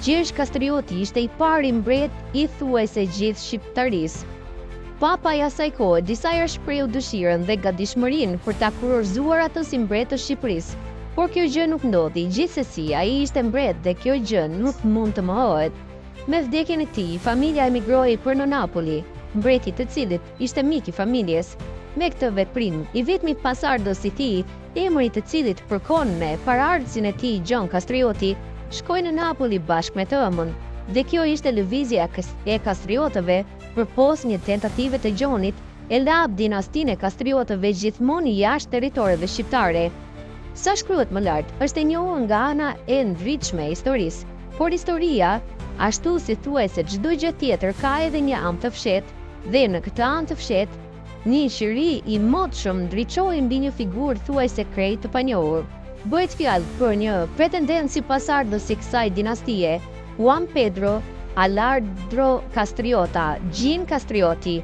Gjergj Kastrioti ishte i pari mbret i thuajse gjithë shqiptarisë. Papa i asaj kohe disa herë shprehu dëshirën dhe gatishmërinë për ta kurorzuar atë si mbret të Shqipërisë, por kjo gjë nuk ndodhi. Gjithsesi, ai ishte mbret dhe kjo gjë nuk mund të mohohet. Me vdekjen e tij, familja emigroi për në Napoli, mbreti të cilit ishte mik i familjes. Me këtë veprim, i vetmi pasardhës i tij, emri i të cilit përkon me paraardhësin e tij Gjon Kastrioti, shkoi në Napoli bashkë me të ëmën. Dhe kjo ishte lëvizja e Kastriotëve përpos një tentative të Gjonit e lap dinastinë e Kastriotëve gjithmonë jashtë territoreve shqiptare. Sa shkruhet më lart, është e njohur nga ana e ndritshme e historisë, por historia, ashtu si thuajse çdo gjë tjetër, ka edhe një anë të fshehtë dhe në këtë anë të fshehtë, një shiri i motshëm ndriçoi mbi një figurë thuajse krejt të panjohur. Bëhet fjalë për një pretendent si pasardhës i kësaj dinastie, Juan Pedro Alardro Castriota, Gjin Kastrioti.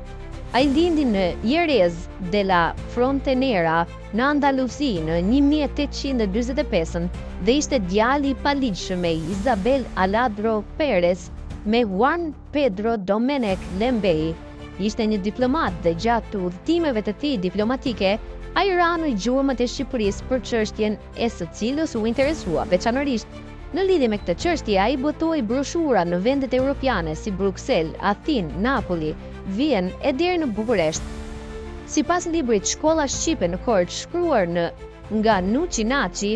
Ai lindi në Jerez de la Frontenera në Andalusi në 1845 dhe ishte djali i paligjshëm me Isabel Aladro Perez me Juan Pedro Domenech Lembey. Ishte një diplomat dhe gjatë udhëtimeve të tij diplomatike, ai ra në gjurmët e Shqipërisë për çështjen e së cilës u interesua veçanërisht. Në lidhje me këtë çështje, ai botoi broshura në vendet europiane si Bruksel, Athinë, Napoli, Vjen e deri në Bukuresht. Sipas librit Shkolla Shqipe në Korçë, shkruar nga Nuçi Naçi,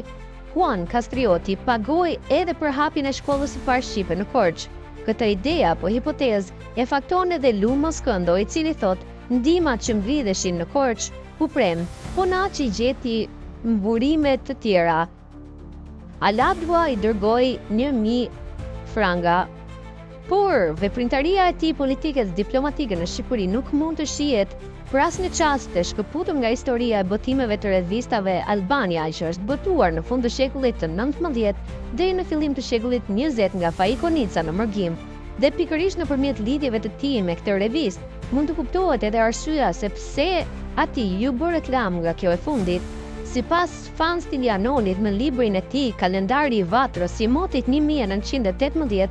Juan Kastrioti pagoi edhe për hapjen e shkollës së parë shqipe në Korçë. Këtë ide apo hipotezë e fakton edhe Lumo Skëndo, i cili thotë ndihmat që mblidheshin në Korçë u prem, po Naçi gjeti mburime të tjera. Aladua i dërgoi 1.000 franga, por veprimtaria e tij politike dhe diplomatike në Shqipëri nuk mund të shihet për asnjë çast të shkëputur nga historia e botimeve të revistave Albania, që është botuar në fund të shekullit të 19 deri në fillim të shekullit 20 nga Faiko Nica në Mërgjim. Dhe pikërisht nëpërmjet lidhjeve të tij me këtë revistë, mund të kuptohet edhe arsyeja se pse atij ju bë reklam nga kjo e fundit. Sipas Fan Stylianolit me librin e tij Kalendari i Vatrës i motit 1918,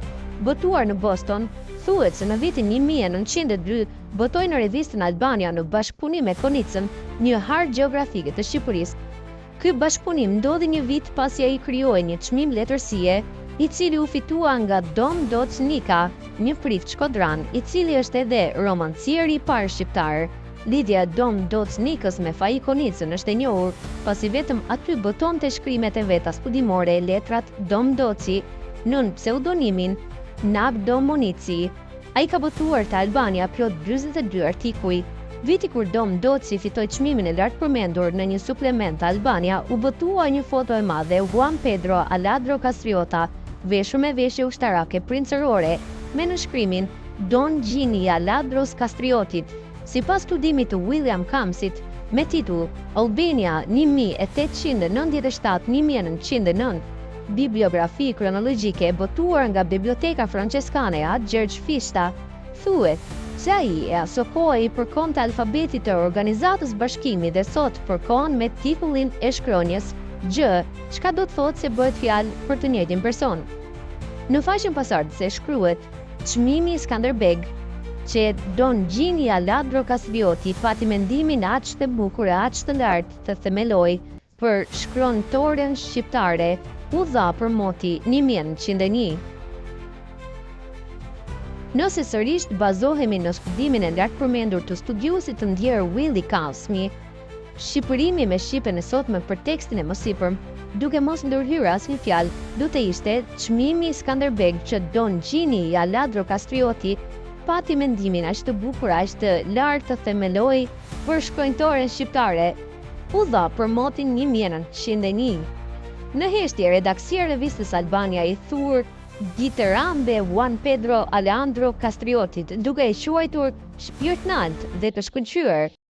botuar në Boston, thuhet se në vitin 1902 botoi në revistën Albania në bashkëpunim me Konicën një hartë gjeografike të Shqipërisë. Ky bashkëpunim ndodhi një vit pasi ai krijoi një çmim letërsie, i cili u fitua nga Dom Doc Nika, një prit shkodran, i cili është edhe romancieri i parë shqiptar. Lidhja e Dom Doc Nikës me Faiko Nicën është e njohur, pasi vetëm aty botonte shkrimet e veta studimore e letrat Dom Doci nën pseudonimin Nabdo Monici. Ai ka botuar te Albania plot 42 artikuj. Viti kur Dom Doci fitoi çmimin e lartë përmendur në një suplement Albania, u botua një foto e madhe e Juan Pedro Aladro Castriota, veshur me veshje ushtarake princërore, me nënshkrimin Don Gjini Aladros Kastriotit. Sipas studimit të William Kamsit, me titull Albania 1897-1909, bibliografi kronologjike e botuar nga Biblioteka Franceskane a Gjergj Fishta, thuhet se ai e asokoi përkon të alfabetit të Organizatës Bashkimit dhe sot përkon me titullin e shkronjës Gjë, çka do të thotë se bëhet fjalë për të njëjtin person. Në faqen pasardhëse shkruhet çmimi Skanderbeg, që Don Gjini Aladro Castrioti pati mendimin aq të bukur e aq të lartë të themeloj për shkrontoren shqiptare, u dha për moti 1901. Nëse sërish bazohemi në studimin e lartë përmendur të studiuesit të ndjerë Willie Casmi, shqipërimi me shqipen e sotme për tekstin e mësipërm, duke mos ndërhyrë asnjë fjalë, do të ishte çmimi Skanderbeg që Don Gjini Aladro Castrioti pati mendimin aq të bukur, aq të lartë të themeloj për shkronjtoren shqiptare, u dha për motin 1901. Në heshtje, redaksia e revistës Albania i thur ditërambe Juan Pedro Alejandro Castriotit, duke e quajtur shpirtnalt dhe të shkëlqyer.